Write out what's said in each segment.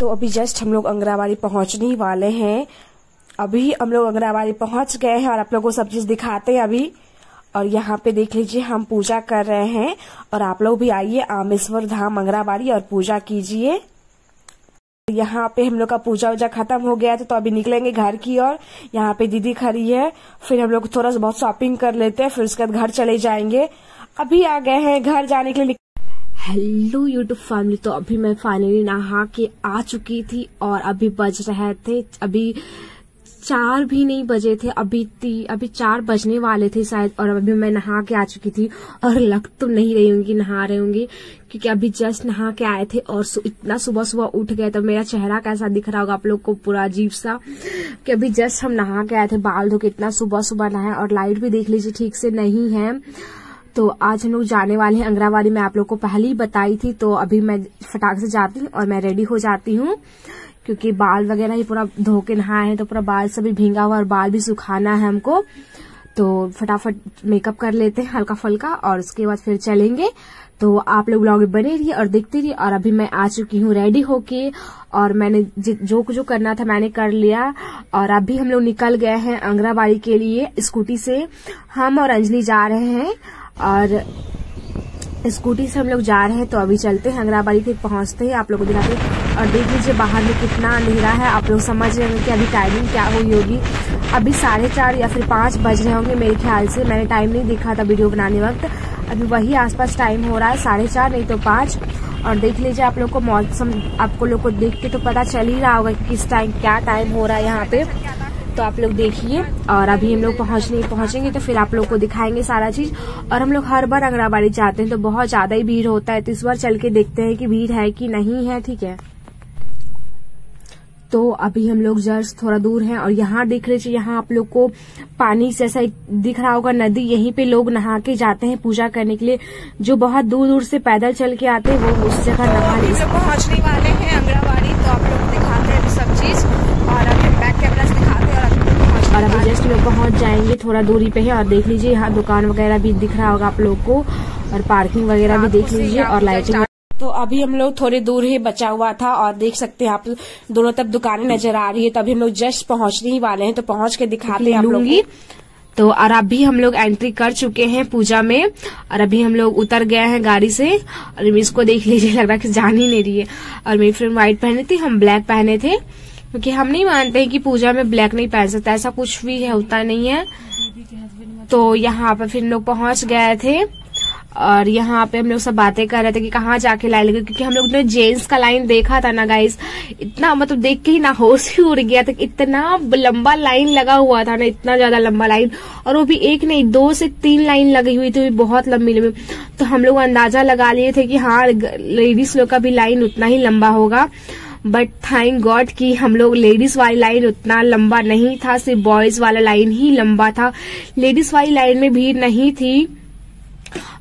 तो अभी जस्ट हम लोग अंगराबाड़ी पहुंचने ही वाले हैं। अभी हम लोग अंगराबाड़ी पहुंच गए हैं और आप लोगों को सब चीज दिखाते हैं अभी। और यहाँ पे देख लीजिए हम पूजा कर रहे हैं और आप लोग भी आइए आमेश्वर धाम अंगराबाड़ी और पूजा कीजिए। यहाँ पे हम लोग का पूजा वूजा खत्म हो गया था तो अभी निकलेंगे घर की ओर। यहाँ पे दीदी खड़ी है, फिर हम लोग थोड़ा सा बहुत शॉपिंग कर लेते हैं, फिर उसके बाद घर चले जाएंगे। अभी आ गए हैं घर जाने के लिए। हेलो यूट्यूब फैमिली, तो अभी मैं फाइनली नहा के आ चुकी थी और अभी बज रहे थे, अभी 4 भी नहीं बजे थे, अभी 4 बजने वाले थे शायद। और अभी मैं नहा के आ चुकी थी और लग तो नहीं रही होंगी नहा रहे होंगे, क्योंकि अभी जस्ट नहा के आए थे और इतना सुबह सुबह उठ गए। तो मेरा चेहरा कैसा दिख रहा होगा आप लोग को, पूरा अजीब सा, कि अभी जस्ट हम नहा के आए थे, बाल धो के इतना सुबह सुबह नहाए। और लाइट भी देख लीजिए ठीक से नहीं है। तो आज हम लोग जाने वाले हैं अंगराबाड़ी। मैं आप लोग को पहले ही बताई थी। तो अभी मैं फटाक से जाती हूँ और मैं रेडी हो जाती हूँ, क्योंकि बाल वगैरह ही पूरा धो के नहाए हैं तो पूरा बाल सभी भींगा हुआ और बाल भी सुखाना है हमको। तो फटाफट मेकअप कर लेते हैं हल्का फुल्का और उसके बाद फिर चलेंगे। तो आप लोग ब्लॉग में बने रहिए और देखते रहिए। और अभी मैं आ चुकी हूँ रेडी होके और मैंने जो करना था मैंने कर लिया। और अभी हम लोग निकल गए हैं अंगराबाड़ी के लिए स्कूटी से। हम और अंजलि जा रहे हैं और स्कूटी से हम लोग जा रहे हैं। तो अभी चलते हैं अंगराबाड़ी पे, पहुंचते हैं, आप लोगों को दिखाते हैं। और देख लीजिए बाहर में कितना अंधेरा है, आप लोग समझ रहे होंगे कि अभी टाइमिंग क्या हुई होगी। अभी 4:30 या फिर 5 बज रहे होंगे मेरे ख्याल से, मैंने टाइम नहीं देखा था वीडियो बनाने वक्त। अभी वही आसपास टाइम हो रहा है, 4:30 नहीं तो 5। और देख लीजिए आप लोग को मौसम, आपको लोग को देख के तो पता चल ही रहा होगा कि किस टाइम क्या टाइम हो रहा है यहाँ पे। तो आप लोग देखिए। और अभी हम लोग पहुंचेंगे तो फिर आप लोग को दिखाएंगे सारा चीज। और हम लोग हर बार अंगराबाड़ी जाते हैं तो बहुत ज्यादा ही भीड़ होता है, तो इस बार चल के देखते हैं कि भीड़ है कि नहीं है, ठीक है। तो अभी हम लोग जस्ट थोड़ा दूर हैं और यहाँ देख लीजिए, यहाँ आप लोग को पानी जैसा दिख रहा होगा नदी, यहीं पे लोग नहा के जाते हैं पूजा करने के लिए। जो बहुत दूर दूर से पैदल चल के आते हैं वो उस जगह नहा ले। पहुंचने वाले हैं अंगराबाड़ी, तो आप लोग दिखाते हैं सब चीज और अभी बैक कैमरा से दिखाते हैं। और अभी जस्ट लोग पहुंच जाएंगे, थोड़ा दूरी पे है। और देख लीजिए यहाँ दुकान वगैरह भी दिख रहा होगा आप लोग को और पार्किंग वगैरह भी देख लीजिए और लाइटिंग। तो अभी हम लोग थोड़ी दूर ही बचा हुआ था और देख सकते हैं आप दोनों तरफ दुकानें नजर आ रही है। तो अभी हम लोग जस्ट पहुंचने ही वाले हैं, तो पहुंच के दिखाते हैं आप लोग। तो और अभी हम लोग एंट्री कर चुके हैं पूजा में और अभी हम लोग उतर गए हैं गाड़ी से। और इसको देख लीजिए, लग रहा है कि जान ही नहीं रही है। और मेरी फ्रेंड व्हाइट पहनी थी, हम ब्लैक पहने थे, क्योंकि हम नहीं मानते हैं कि पूजा में ब्लैक नहीं पहन सकता, ऐसा कुछ भी होता नहीं है। तो यहाँ पे फिर लोग पहुंच गए थे और यहाँ पे हम लोग सब बातें कर रहे थे कि कहाँ जाके लाइन लगे, क्योंकि हम लोग ने जेंट्स का लाइन देखा था ना गाइस, इतना मतलब देख के ही ना होश ही उड़ गया था। इतना लंबा लाइन लगा हुआ था ना, इतना ज्यादा लंबा लाइन, और वो भी एक नहीं 2 से 3 लाइन लगी हुई थी, बहुत लंबी लंबी। तो हम लोग अंदाजा लगा लिए थे कि हाँ लेडीज लोग का भी लाइन उतना ही लंबा होगा। बट थैंक गॉड कि हम लोग लेडीज वाली लाइन उतना लंबा नहीं था, सिर्फ बॉयज वाला लाइन ही लंबा था। लेडीज वाली लाइन में भीड़ नहीं थी।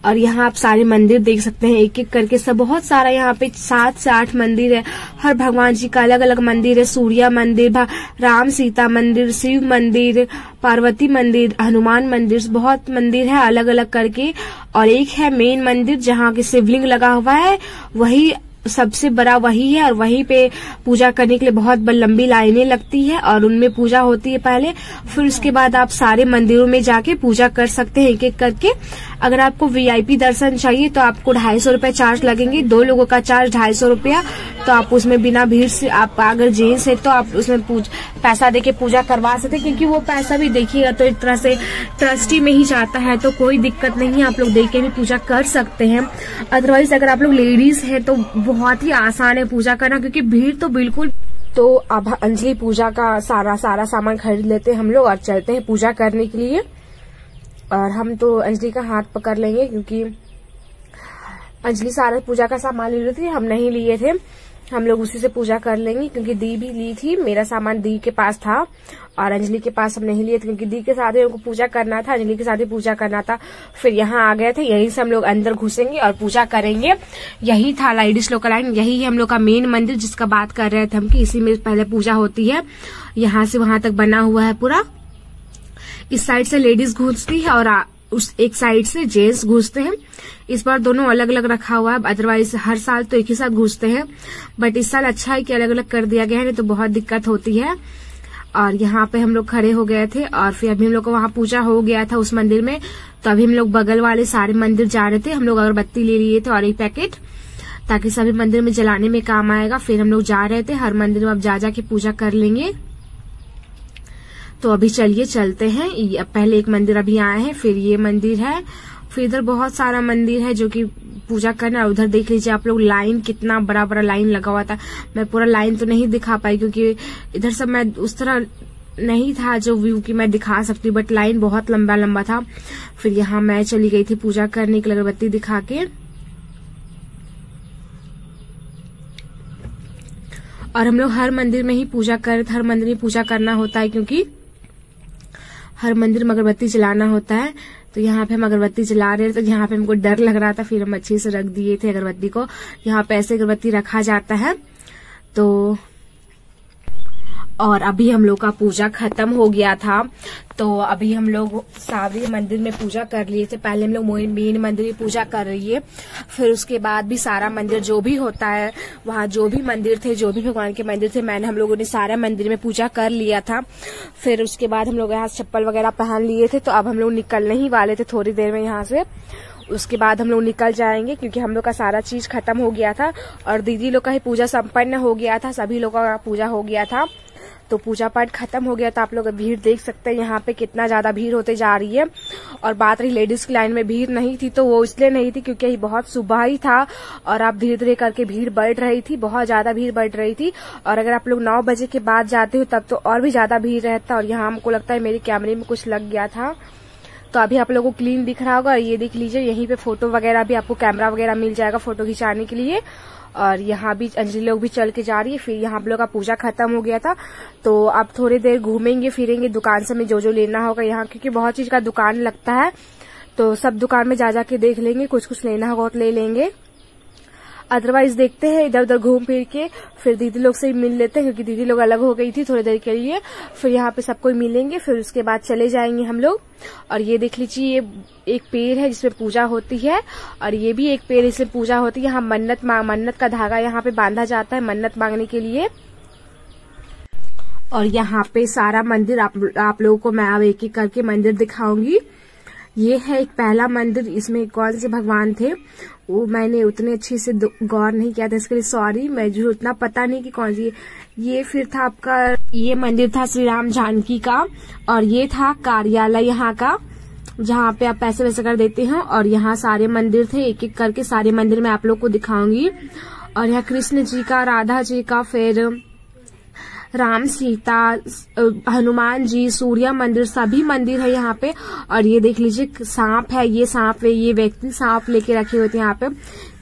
और यहाँ आप सारे मंदिर देख सकते हैं, एक एक करके सब, बहुत सारा यहाँ पे 7 से 8 मंदिर है। हर भगवान जी का अलग अलग मंदिर है। सूर्या मंदिर, राम सीता मंदिर, शिव मंदिर, पार्वती मंदिर, हनुमान मंदिर, बहुत मंदिर है अलग अलग करके। और एक है मेन मंदिर जहाँ की शिवलिंग लगा हुआ है, वही सबसे बड़ा वही है। और वहीं पे पूजा करने के लिए बहुत लंबी लाइनें लगती है और उनमें पूजा होती है पहले, फिर उसके बाद आप सारे मंदिरों में जाके पूजा कर सकते हैं एक एक करके। अगर आपको वीआईपी दर्शन चाहिए तो आपको 250 रुपए चार्ज लगेंगे, 2 लोगों का चार्ज 250 रुपया। तो आप उसमें बिना भीड़ से, आप अगर जेंट्स है तो आप उसमें पैसा देके पूजा करवा सकते हैं, क्योंकि वो पैसा भी देखिएगा तो एक तरह से ट्रस्टी में ही जाता है, तो कोई दिक्कत नहीं है, आप लोग देख के भी पूजा कर सकते हैं। अदरवाइज अगर आप लोग लेडीज है तो बहुत ही आसान है पूजा करना, क्योंकि भीड़ तो बिल्कुल। तो अब अंजलि पूजा का सारा सामान खरीद लेते हैं हम लोग और चलते हैं पूजा करने के लिए। और हम तो अंजलि का हाथ पकड़ लेंगे, क्योंकि अंजलि सारा पूजा का सामान ले रही थी, हम नहीं लिए थे। हम लोग उसी से पूजा कर लेंगे, क्योंकि दी भी ली थी, मेरा सामान दी के पास था और अंजलि के पास हम नहीं लिए थे, क्योंकि दी के साथ ही उनको पूजा करना था, अंजलि के साथ ही पूजा करना था। फिर यहाँ आ गए थे, यहीं से हम लोग अंदर घुसेंगे और पूजा करेंगे। यही था लेडीज लोग का लाइन, यही है हम लोग का मेन मंदिर जिसका बात कर रहे थे हम, कि इसी में पहले पूजा होती है। यहाँ से वहां तक बना हुआ है पूरा। इस साइड से लेडीज घुसती है और उस एक साइड से जेंट्स घुसते हैं। इस बार दोनों अलग अलग रखा हुआ है, अदरवाइज हर साल तो एक ही साथ घुसते हैं, बट इस साल अच्छा है कि अलग अलग कर दिया गया है, नहीं तो बहुत दिक्कत होती है। और यहाँ पे हम लोग खड़े हो गए थे और फिर अभी हम लोग को वहां पूजा हो गया था उस मंदिर में, तो अभी हम लोग बगल वाले सारे मंदिर जा रहे थे। हम लोग अगरबत्ती ले लिए थे और एक पैकेट, ताकि सभी मंदिर में जलाने में काम आएगा। फिर हम लोग जा रहे थे, हर मंदिर में अब जा के पूजा कर लेंगे। तो अभी चलिए चलते हैं। पहले एक मंदिर अभी आए हैं, फिर ये मंदिर है, फिर इधर बहुत सारा मंदिर है जो कि पूजा करना। उधर देख लीजिए आप लोग, लाइन कितना बड़ा बड़ा लाइन लगा हुआ था। मैं पूरा लाइन तो नहीं दिखा पाई क्योंकि इधर सब मैं उस तरह नहीं था जो व्यू की मैं दिखा सकती, बट लाइन बहुत लंबा लंबा था। फिर यहाँ मैं चली गई थी पूजा करने के लिए अगरबत्ती दिखा के। और हम लोग हर मंदिर में ही पूजा कर, हर मंदिर में पूजा करना होता है क्योंकि हर मंदिर में अगरबत्ती जलाना होता है। तो यहाँ पे हम अगरबत्ती जला रहे थे, तो यहाँ पे हमको डर लग रहा था, फिर हम अच्छे से रख दिए थे अगरबत्ती को। यहाँ पे ऐसे अगरबत्ती रखा जाता है। तो और अभी हम लोग का पूजा खत्म हो गया था, तो अभी हम लोग सारे मंदिर में पूजा कर लिए थे। पहले हम लोग मेन मंदिर में पूजा कर रही है, फिर उसके बाद भी सारा मंदिर जो भी होता है, वहाँ जो भी मंदिर थे, जो भी भगवान के मंदिर थे, हम लोगों ने सारा मंदिर में पूजा कर लिया था। फिर उसके बाद हम लोग यहाँ चप्पल वगैरह पहन लिए थे, तो अब हम लोग निकलने ही वाले थे थोड़ी देर में यहाँ से। उसके बाद हम लोग निकल जाएंगे क्योंकि हम लोग का सारा चीज खत्म हो गया था और दीदी लोग का ही पूजा संपन्न हो गया था, सभी लोगों का पूजा हो गया था। तो पूजा पाठ खत्म हो गया था। आप लोग भीड़ देख सकते हैं यहाँ पे कितना ज्यादा भीड़ होते जा रही है। और बात रही लेडीज की लाइन में भीड़ नहीं थी, तो वो इसलिए नहीं थी क्योंकि बहुत सुबह ही था और आप धीरे धीरे करके भीड़ बढ़ रही थी, बहुत ज्यादा भीड़ बढ़ रही थी। और अगर आप लोग 9 बजे के बाद जाते हो तब तो और भी ज्यादा भीड़ रहता। और यहाँ हमको लगता है मेरे कैमरे में कुछ लग गया था, तो अभी आप लोगों को क्लीन दिख रहा होगा। और ये देख लीजिए, यहीं पे फोटो वगैरह भी आपको कैमरा वगैरह मिल जाएगा फोटो खिंचाने के लिए। और यहाँ भी अंजलि लोग भी चल के जा रही है। फिर यहाँ आप लोग का पूजा खत्म हो गया था, तो अब थोड़ी देर घूमेंगे फिरेंगे दुकान से, हमें जो जो लेना होगा यहाँ, क्योंकि बहुत चीज का दुकान लगता है, तो सब दुकान में जा के देख लेंगे, कुछ कुछ लेना होगा तो ले लेंगे। अदरवाइज देखते हैं इधर उधर घूम फिर के फिर दीदी लोग से मिल लेते हैं, क्योंकि दीदी लोग अलग हो गई थी थोड़ी देर के लिए। फिर यहाँ पे सबको मिलेंगे, फिर उसके बाद चले जाएंगे हम लोग। और ये देख लीजिए, ये एक पेड़ है जिसमें पूजा होती है, और ये भी एक पेड़ इसमें पूजा होती है। यहाँ मन्नत का धागा यहाँ पे बांधा जाता है मन्नत मांगने के लिए। और यहाँ पे सारा मंदिर आप लोगों को मैं अब एक एक करके मंदिर दिखाऊंगी। ये है एक पहला मंदिर, इसमें कौन से भगवान थे वो मैंने उतने अच्छे से गौर नहीं किया था, इसके लिए सॉरी, मुझे उतना पता नहीं कि कौन सी। ये फिर था आपका, ये मंदिर था श्री राम जानकी का, और ये था कार्यालय यहाँ का जहाँ पे आप पैसे वैसे कर देते हैं। और यहाँ सारे मंदिर थे, एक एक करके सारे मंदिर मैं आप लोग को दिखाऊंगी। और यहाँ कृष्ण जी का, राधा जी का, फिर राम सीता, हनुमान जी, सूर्य मंदिर, सभी मंदिर है यहाँ पे। और ये देख लीजिए सांप है, ये सांप है, ये व्यक्ति सांप लेके रखे हुए थे यहाँ पे।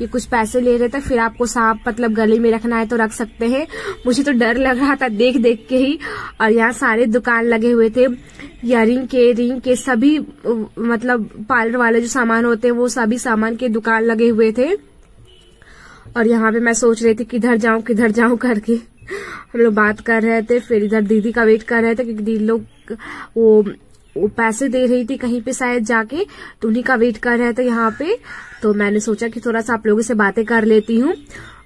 ये कुछ पैसे ले रहे थे, फिर आपको सांप मतलब गले में रखना है तो रख सकते हैं। मुझे तो डर लग रहा था देख देख के ही। और यहाँ सारे दुकान लगे हुए थे, इयरिंग के, रिंग के, सभी मतलब पार्लर वाले जो सामान होते हैं वो सभी सामान के दुकान लगे हुए थे। और यहाँ पे मैं सोच रही थी किधर जाऊं करके हम लोग बात कर रहे थे। फिर इधर दीदी का वेट कर रहे थे क्योंकि दीदी लोग वो पैसे दे रही थी कहीं पे शायद जाके, तो उन्हीं का वेट कर रहे थे यहाँ पे। तो मैंने सोचा कि थोड़ा सा आप लोगों से बातें कर लेती हूँ।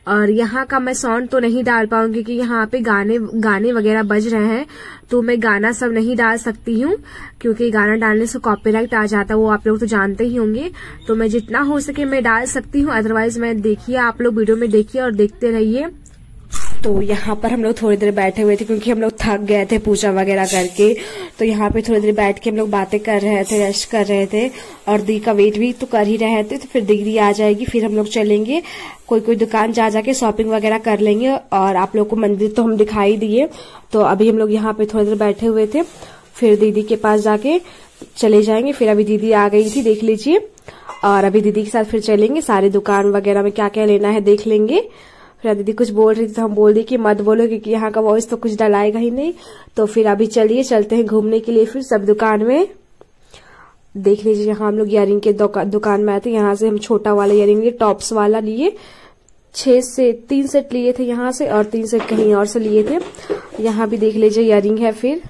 और यहाँ का मैं साउंड तो नहीं डाल पाऊंगी क्योंकि यहाँ पे गाने वगैरह बज रहे हैं, तो मैं गाना सब नहीं डाल सकती हूँ क्योंकि गाना डालने से कॉपीराइट आ जाता है, वो आप लोग तो जानते ही होंगे। तो मैं जितना हो सके मैं डाल सकती हूँ, अदरवाइज मैं देखिए आप लोग वीडियो में देखिए और देखते रहिए। तो यहाँ पर हम लोग थोड़ी देर बैठे हुए थे क्योंकि हम लोग थक गए थे पूजा वगैरह करके। तो यहाँ पे थोड़ी देर बैठ के हम लोग बातें कर रहे थे, रेस्ट कर रहे थे, और दीदी का वेट भी तो कर ही रहे थे। तो फिर दीदी आ जाएगी, फिर हम लोग चलेंगे कोई दुकान जाके शॉपिंग वगैरह कर लेंगे। और आप लोग को मंदिर तो हम दिखाई दिए। तो अभी हम लोग यहाँ पे थोड़ी देर बैठे हुए थे, फिर दीदी के पास जाके चले जाएंगे। फिर अभी दीदी आ गई थी, देख लीजिए। और अभी दीदी के साथ फिर चलेंगे, सारे दुकान वगैरह में क्या क्या लेना है देख लेंगे। फिर दीदी कुछ बोल रही थी तो हम बोल दी कि मत बोलो क्योंकि यहाँ का वॉइस तो कुछ डलाएगा ही नहीं। तो फिर अभी चलिए चलते हैं घूमने के लिए फिर सब दुकान में। देख लीजिए यहाँ हम लोग इयरिंग के दुकान में आए थे। यहाँ से हम छोटा वाला इयरिंग लिए, टॉप्स वाला लिए, 3 सेट लिए थे यहाँ से, और 3 सेट कहीं और से लिए थे। यहाँ भी देख लीजिए इयरिंग है। फिर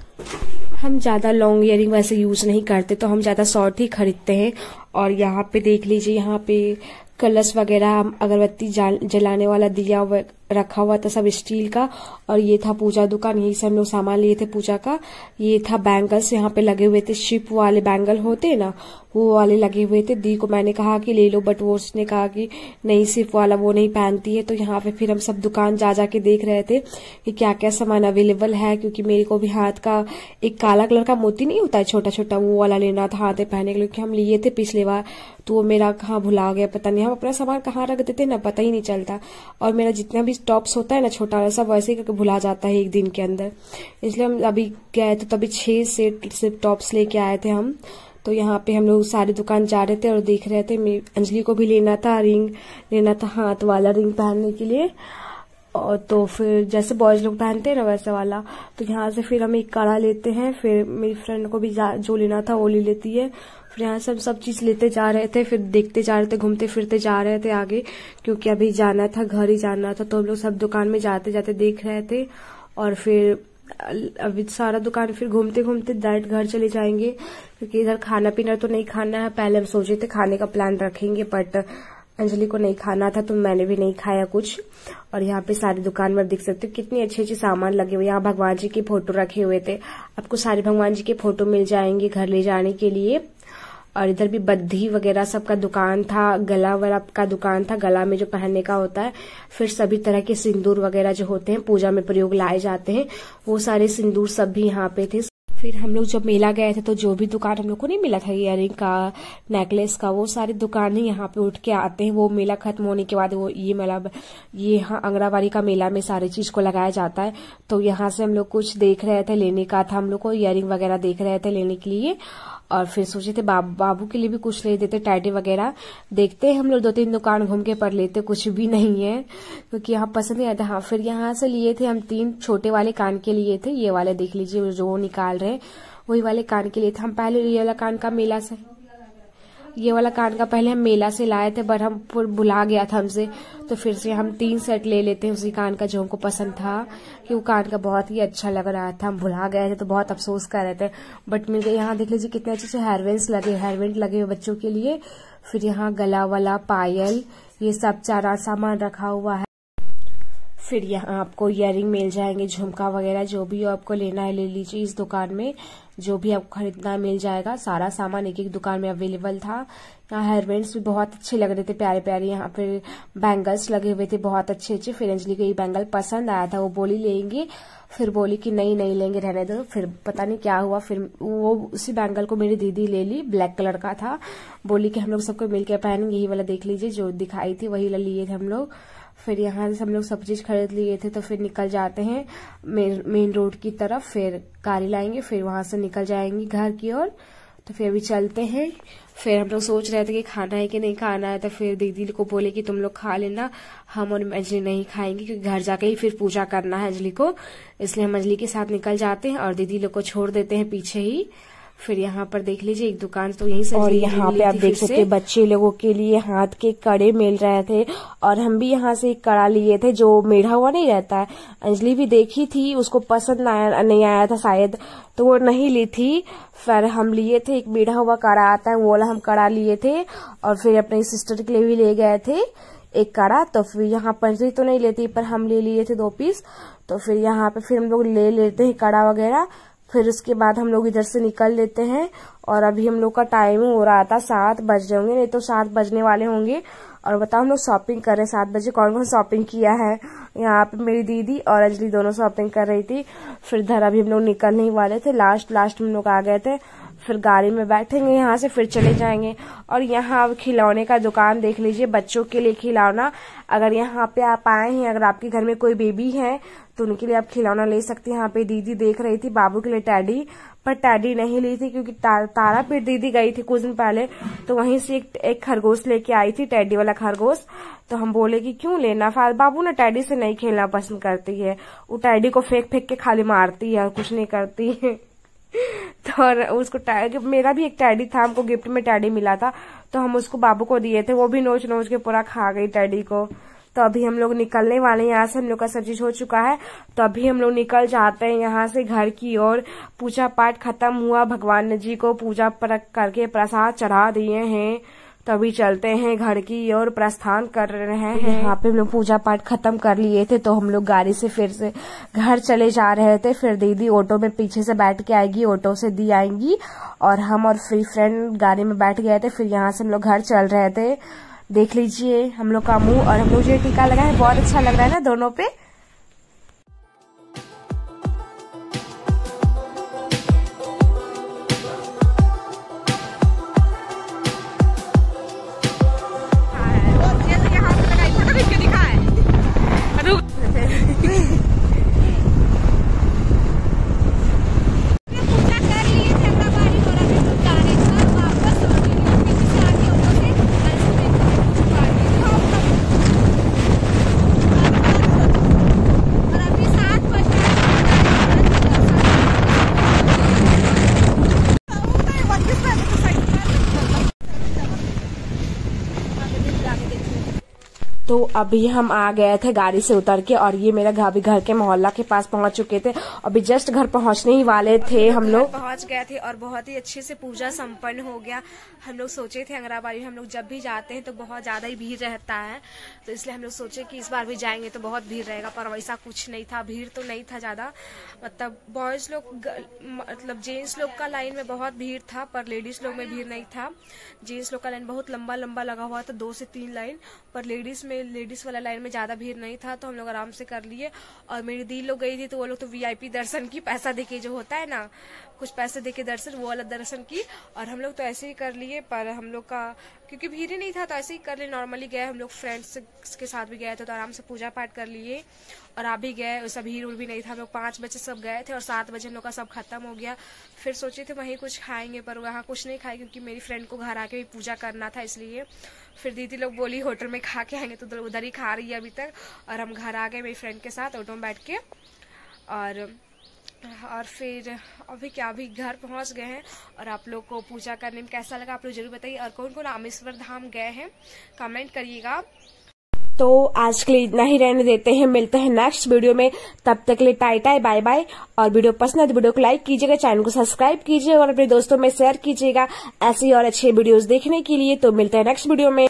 हम ज्यादा लॉन्ग इयरिंग वैसे यूज नहीं करते, तो हम ज्यादा शॉर्ट ही खरीदते हैं। और यहाँ पे देख लीजिए, यहाँ पे कलश वगैरह, अगरबत्ती जलाने वाला दिया रखा हुआ था, सब स्टील का। और ये था पूजा दुकान, यही से हम लोग सामान लिए थे पूजा का। ये था बैंगल्स, यहाँ पे लगे हुए थे शिप वाले बैंगल होते हैं ना, वो वाले लगे हुए थे। दी को मैंने कहा कि ले लो, बट वो उसने कहा कि नहीं, शिप वाला वो नहीं पहनती है। तो यहाँ पे फिर हम सब दुकान जा के देख रहे थे कि क्या क्या सामान अवेलेबल है, क्योंकि मेरे को भी हाथ का एक काला कलर का मोती नहीं होता है छोटा छोटा, वो वाला लेना था हाथ में पहनने के लिए, क्योंकि हम लिए थे पिछले बार। तो वो मेरा कहाँ भुला गया, पता नहीं, हम अपना सामान कहाँ रख देते ना, पता ही नहीं चलता। और मेरा जितना भी टॉप्स होता है ना छोटा वाला, सब वैसे ही करके भुला जाता है एक दिन के अंदर। इसलिए हम अभी गए थे, तभी 6 सेट सिर्फ टॉप्स लेके आए थे हम। तो यहाँ पे हम लोग सारी दुकान जा रहे थे और देख रहे थे। अंजलि को भी लेना था, रिंग लेना था, हाथ वाला रिंग पहनने के लिए। और तो फिर जैसे बॉयज लोग पहनते हैं ना वैसे वाला। तो यहाँ से फिर हम एक कड़ा लेते हैं, फिर मेरी फ्रेंड को भी जो लेना था वो ले लेती है। फिर यहाँ से हम सब चीज लेते जा रहे थे, फिर देखते जा रहे थे, घूमते फिरते जा रहे थे आगे, क्योंकि अभी जाना था, घर ही जाना था। तो हम लोग सब दुकान में जाते जाते देख रहे थे। और फिर अभी सारा दुकान फिर घूमते घूमते डायरेक्ट घर चले जाएंगे, क्योंकि इधर खाना पीना तो नहीं खाना है। पहले हम सोचे थे खाने का प्लान रखेंगे, बट अंजलि को नहीं खाना था, तो मैंने भी नहीं खाया कुछ। और यहाँ पे सारी दुकान में आप देख सकते हो कितनी अच्छे अच्छे सामान लगे हुए। यहाँ भगवान जी के फोटो रखे हुए थे, आपको सारे भगवान जी के फोटो मिल जाएंगे घर ले जाने के लिए। और इधर भी बद्धी वगैरह सबका दुकान था, गला वाला का दुकान था, गला में जो पहनने का होता है। फिर सभी तरह के सिंदूर वगैरह जो होते हैं पूजा में प्रयोग लाए जाते हैं, वो सारे सिंदूर सब भी यहाँ पे थे। फिर हम लोग जब मेला गए थे, तो जो भी दुकान हम लोग को नहीं मिला था इयररिंग का, नेकलेस का, वो सारी दुकानें यहाँ पे उठ के आते हैं। वो मेला खत्म होने के बाद वो ये यहाँ अंगराबाड़ी का मेला में सारी चीज को लगाया जाता है। तो यहाँ से हम लोग कुछ देख रहे थे, लेने का था हम लोग को, इयररिंग वगैरह देख रहे थे लेने के लिए। और फिर सोचे थे बाबू के लिए भी कुछ ले देते, टैडी वगैरह। देखते हैं हम लोग 2-3 दुकान घूम के पर लेते, कुछ भी नहीं है, क्योंकि यहाँ पसंद नहीं आता। हाँ, फिर यहाँ से लिए थे हम 3 छोटे वाले कान के लिए थे, ये वाले देख लीजिए जो वो निकाल रहे हैं, वही वाले कान के लिए थे। हम पहले ये वाला कान का मेला से, ये वाला कान का पहले हम मेला से लाए थे, बट हम भुला गया था हमसे। तो फिर से हम 3 सेट ले लेते हैं उसी कान का जो हमको पसंद था, कि वो कान का बहुत ही अच्छा लग रहा था। हम भुला गए थे तो बहुत अफसोस कर रहे थे, बट मिल गए। यहाँ देख लीजिए कितने अच्छे से हेयरबैंड लगे हुए बच्चों के लिए। फिर यहाँ गला वाला, पायल, ये सब सारा सामान रखा हुआ है। फिर यहाँ आपको इयररिंग मिल जाएंगे, झुमका वगैरह, जो भी आपको लेना है ले लीजिए। इस दुकान में जो भी आपको खरीदना मिल जाएगा, सारा सामान एक दुकान में अवेलेबल था। यहाँ हेयरबैंड्स भी बहुत अच्छे लग रहे थे, प्यारे प्यारे। यहाँ पे बैंगल्स लगे हुए थे बहुत अच्छे अच्छे। फिर अंजलि को ये बैंगल पसंद आया था, वो बोली लेंगे, फिर बोली कि नहीं लेंगे, रहने दो। फिर पता नहीं क्या हुआ, फिर वो उसी बैंगल को मेरी दीदी ले ली, ब्लैक कलर का था। बोली कि हम लोग सबको मिलकर पहनेंगे, यही वाला देख लीजिए जो दिखाई थी वही लिए थे हम लोग। फिर यहाँ से हम लोग सब चीज खरीद लिए थे। तो फिर निकल जाते हैं मेन रोड की तरफ, फिर गाड़ी लाएंगे, फिर वहां से निकल जाएंगे घर की ओर। तो फिर अभी चलते हैं। फिर हम लोग सोच रहे थे कि खाना है कि नहीं खाना है, तो फिर दीदी को बोले कि तुम लोग खा लेना, हम और अंजलि नहीं खाएंगे, क्योंकि घर जाके ही फिर पूजा करना है अंजलि को। इसलिए हम अंजलि के साथ निकल जाते हैं और दीदी लोग को छोड़ देते हैं पीछे ही। फिर यहाँ पर देख लीजिए एक दुकान, तो यहीं से, और यहाँ पे आप देख सकते हैं बच्चे लोगों के लिए हाथ के कड़े मिल रहे थे। और हम भी यहाँ से एक कड़ा लिए थे जो मेढ़ा हुआ नहीं रहता है। अंजलि भी देखी थी, उसको पसंद नहीं आया था शायद, तो वो नहीं ली थी। फिर हम लिए थे एक मेढ़ा हुआ कड़ा आता है, वो वाला हम कड़ा लिए थे। और फिर अपनी सिस्टर के लिए भी ले गए थे एक कड़ा। तो फिर यहाँ पंजरी तो नहीं लेती, पर हम ले लिए थे 2 पीस। तो फिर यहाँ पे फिर हम लोग ले लेते हैं कड़ा वगैरह। फिर उसके बाद हम लोग इधर से निकल लेते हैं। और अभी हम लोग का टाइम हो रहा था 7 बज जाएंगे, नहीं तो 7 बजने वाले होंगे। और बताओ हम लोग शॉपिंग कर रहे हैं 7 बजे, कौन कौन शॉपिंग किया है। यहाँ पे मेरी दीदी और अंजलि दोनों शॉपिंग कर रही थी। फिर इधर अभी हम लोग निकलने ही वाले थे, लास्ट हम लोग आ गए थे। फिर गाड़ी में बैठेंगे यहाँ से, फिर चले जाएंगे। और यहाँ खिलौने का दुकान देख लीजिए, बच्चों के लिए खिलौना। अगर यहाँ पे आप आए हैं, अगर आपके घर में कोई बेबी है तो उनके लिए आप खिलौना ले सकते हैं। यहाँ पे दीदी देख रही थी बाबू के लिए टैडी, पर टैडी नहीं ली थी, क्योंकि तारापीठ दीदी गई थी कुछ दिन पहले, तो वहीं से एक खरगोश लेके आई थी, टैडी वाला खरगोश। तो हम बोले कि क्यों लेना, बाबू ना टैडी से नहीं खेलना पसंद करती है, वो टैडी को फेंक के खाली मारती है और कुछ नहीं करती है। तो उसको मेरा भी एक टैडी था, हमको गिफ्ट में टैडी मिला था, तो हम उसको बाबू को दिए थे। वो भी नोच के पूरा खा गई टैडी को। तो अभी हम लोग निकलने वाले हैं यहाँ से। हम लोग का सब चीज हो चुका है, तो अभी हम लोग निकल जाते हैं यहाँ से घर की ओर। पूजा पाठ खत्म हुआ, भगवान जी को पूजा करके प्रसाद चढ़ा दिए हैं, तो अभी चलते हैं घर की ओर, प्रस्थान कर रहे हैं। यहाँ पे हम लोग पूजा पाठ खत्म कर लिए थे, तो हम लोग गाड़ी से फिर से घर चले जा रहे थे। फिर दीदी ऑटो में पीछे से बैठ के आएगी, ऑटो से दी आएंगी, और हम और फ्री फ्रेंड गाड़ी में बैठ गए थे। फिर यहाँ से हम लोग घर चल रहे थे। देख लीजिए हम लोग का मुंह, और हम लोग जो टीका लगा है बहुत अच्छा लग रहा है ना दोनों पे। तो अभी हम आ गए थे गाड़ी से उतर के, और ये मेरा भाभी घर के मोहल्ला के पास पहुंच चुके थे। अभी जस्ट घर पहुंचने ही वाले थे हम लोग। पहुंच गए थे और बहुत ही अच्छे से पूजा संपन्न हो गया। हम लोग सोचे थे अंगराबाड़ी हम लोग जब भी जाते हैं तो बहुत ज्यादा ही भीड़ रहता है, तो इसलिए हम लोग सोचे कि इस बार भी जाएंगे तो बहुत भीड़ रहेगा, पर वैसा कुछ नहीं था। भीड़ तो नहीं था ज्यादा, मतलब बॉयज लोग मतलब जेंट्स लोग का लाइन में बहुत भीड़ था, पर लेडीज लोग में भीड़ नहीं था। जेंट्स लोग का लाइन बहुत लंबा लंबा लगा हुआ था, 2 से 3 लाइन, पर लेडीज वाला लाइन में ज्यादा भीड़ नहीं था, तो हम लोग आराम से कर लिए। और मेरी दी लोग गई थी, तो वो लोग तो VIP दर्शन की, पैसा देके जो होता है ना, कुछ पैसे देके दर्शन, वो वाला दर्शन की। और हम लोग तो ऐसे ही कर लिए, पर हम लोग का क्योंकि भीड़ ही नहीं था तो ऐसे ही कर लिए, नॉर्मली गए। हम लोग फ्रेंड्स के साथ भी गए थे, तो आराम से पूजा पाठ कर लिए। और आप भी गए, वैसा भीड़ भी नहीं था। हम लोग 5 बजे सब गए थे और 7 बजे हम लोग का सब खत्म हो गया। फिर सोचे थे वहीं कुछ खाएंगे, पर वहाँ कुछ नहीं खाए, क्योंकि मेरी फ्रेंड को घर आके भी पूजा करना था, इसलिए। फिर दीदी लोग बोली होटल में खा के आएंगे, तो उधर ही खा रही है अभी तक। और हम घर आ गए मेरी फ्रेंड के साथ ऑटो में बैठ के, और फिर अभी घर पहुंच गए हैं। और आप लोग को पूजा करने में कैसा लगा आप लोग जरूर बताइए, और कौन कौन रामेश्वर धाम गए हैं कमेंट करिएगा। तो आज के लिए इतना ही रहने देते हैं, मिलते हैं नेक्स्ट वीडियो में। तब तक के लिए टाई टाई बाय बाय। और वीडियो पसंद है तो वीडियो को लाइक कीजिएगा, चैनल को सब्सक्राइब कीजिएगा और अपने दोस्तों में शेयर कीजिएगा ऐसी और अच्छे वीडियोस देखने के लिए। तो मिलते हैं नेक्स्ट वीडियो में।